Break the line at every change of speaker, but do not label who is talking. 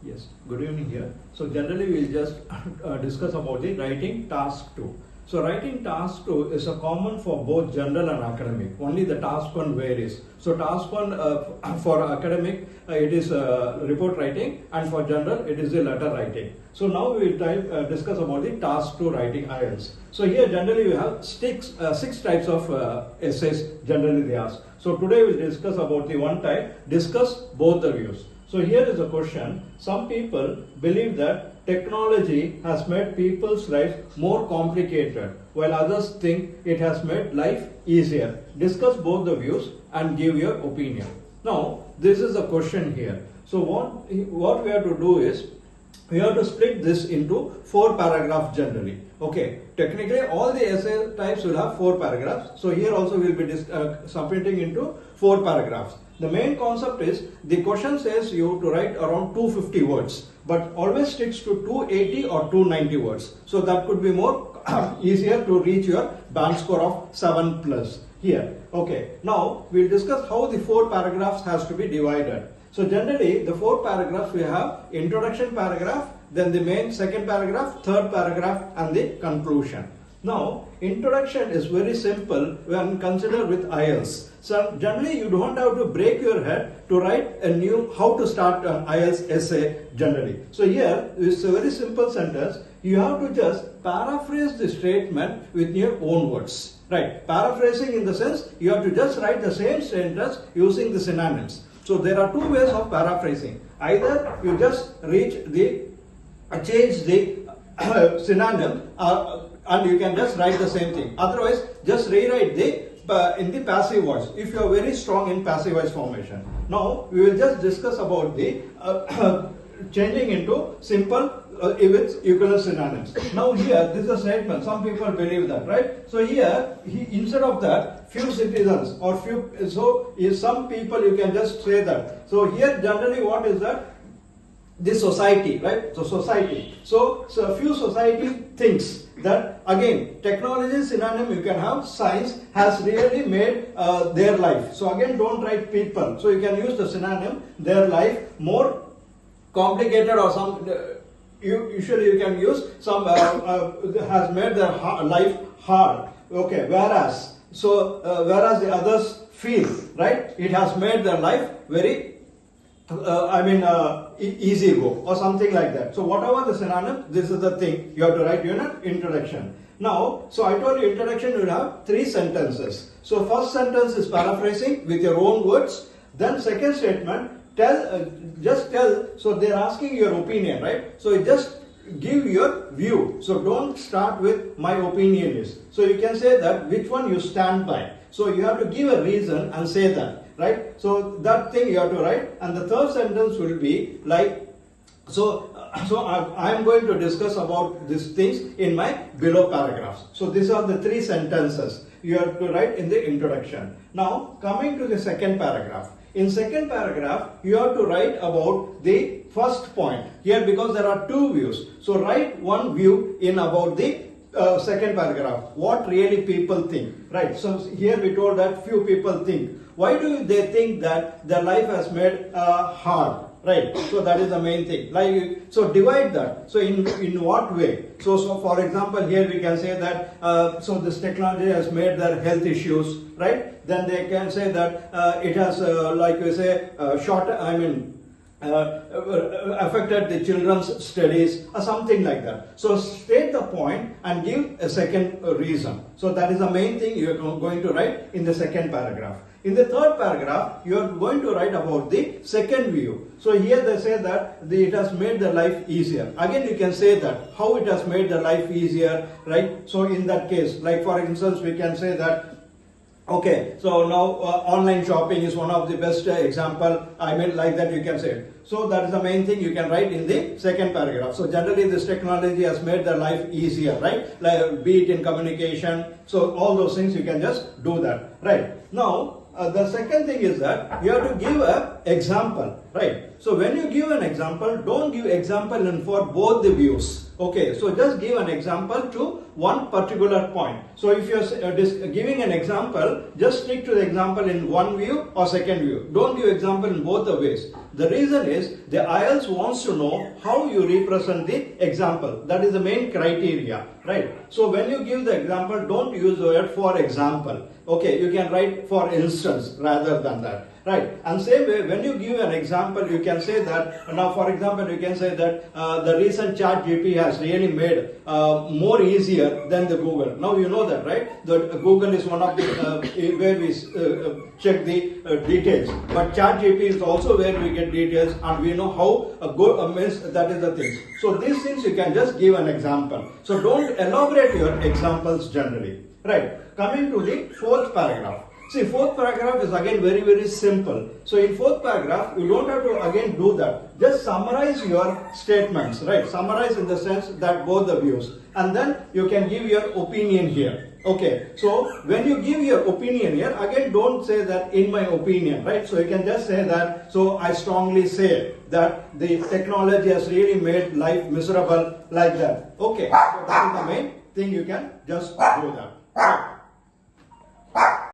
Yes, good evening here. So generally we'll just discuss about the writing task 2. So writing task 2 is a common for both general and academic. Only the task 1 varies. So task 1 for academic it is report writing, and for general it is the letter writing. So now we will discuss about the task 2 writing IELTS. So here generally we have six types of essays generally they ask. So today we'll discuss about the one type, discuss both the views. So here is a question. Some people believe that technology has made people's life more complicated, while others think it has made life easier. Discuss both the views and give your opinion. Now, this is the question here. So what we have to do is, we have to split this into 4 paragraphs generally. Okay, technically all the essay types will have 4 paragraphs. So here also we will be submitting into 4 paragraphs. The main concept is, the question says you to write around 250 words, but always sticks to 280 or 290 words. So that could be more easier to reach your band score of 7+ here. Okay, now we'll discuss how the 4 paragraphs has to be divided. So generally the 4 paragraphs we have introduction paragraph, then the main second paragraph, third paragraph, and the conclusion. Now introduction is very simple when considered with IELTS. So generally you don't have to break your head to write a new how to start an IELTS essay generally. So here is a very simple sentence. You have to just paraphrase the statement with your own words. Right? Paraphrasing in the sense you have to just write the same sentence using the synonyms. So there are 2 ways of paraphrasing. Either you just change the synonym and you can just write the same thing. Otherwise, just rewrite in the passive voice if you are very strong in passive voice formation. Now we will just discuss about the changing into simple with equivalent synonyms. Now here this is a statement. Some people believe that, right? So here instead of that, few citizens or few. So some people you can just say that. So here generally what is that? The society, right? So society. So a few society thinks that again technology synonym you can have science has really made their life. So again don't write people. So you can use the synonym their life more complicated or some. Usually you can use some has made their life hard. Okay, whereas the others feel, right? It has made their life very easy go or something like that. So whatever the synonym, this is the thing you have to write in an introduction. Now, so I told you introduction you will have 3 sentences. So first sentence is paraphrasing with your own words. Then second statement, just tell. So they are asking your opinion, right? So you just give your view. So don't start with my opinion is. So you can say that which one you stand by. So you have to give a reason and say that, right? So that thing you have to write. And the third sentence will be like, so I am going to discuss about these things in my below paragraphs. So these are the 3 sentences you have to write in the introduction. Now coming to the second paragraph. In second paragraph, you have to write about the first point here because there are 2 views. So write one view in about the second paragraph. What really people think, right? So here we told that few people think. Why do they think that their life has made hard? Right, so that is the main thing. Like, so divide that. So in what way? So for example, here we can say that so this technology has made their health issues, right? Then they can say that it has like we say affected the children's studies or something like that. So state the point and give a second reason. So that is the main thing you are going to write in the second paragraph. In the third paragraph, you are going to write about the second view. So here they say that it has made their life easier. Again, you can say that how it has made their life easier, right? So in that case, like for instance, we can say that, okay, so now online shopping is one of the best example. Like that you can say it. So that is the main thing you can write in the second paragraph. So generally this technology has made their life easier, right? Like be it in communication. So all those things you can just do that, right? Now the second thing is that you have to give an example, right? So when you give an example, don't give example in for both the views. Okay, so just give an example to one particular point. So if you're giving an example, just stick to the example in one view or second view. Don't give example in both the ways. The reason is the IELTS wants to know how you represent the example. That is the main criteria, right? So when you give the example, don't use the word for example. Okay, you can write for instance rather than that. Right, and same way when you give an example, you can say that, now for example, you can say that the recent ChatGPT has really made more easier than the Google. Now you know that, right? The Google is one of the where we check the details, but ChatGPT is also where we get details, and we know how a good means that is the thing. So these things you can just give an example. So don't elaborate your examples generally. Right. Coming to the fourth paragraph. See, fourth paragraph is again very, very simple. So in fourth paragraph, you don't have to again do that. Just summarize your statements, right? Summarize in the sense that both the views. And then you can give your opinion here. Okay, so when you give your opinion here, again don't say that in my opinion, right? So you can just say that, so I strongly say that the technology has really made life miserable, like that. Okay, so that is the main thing, you can just do that. Right.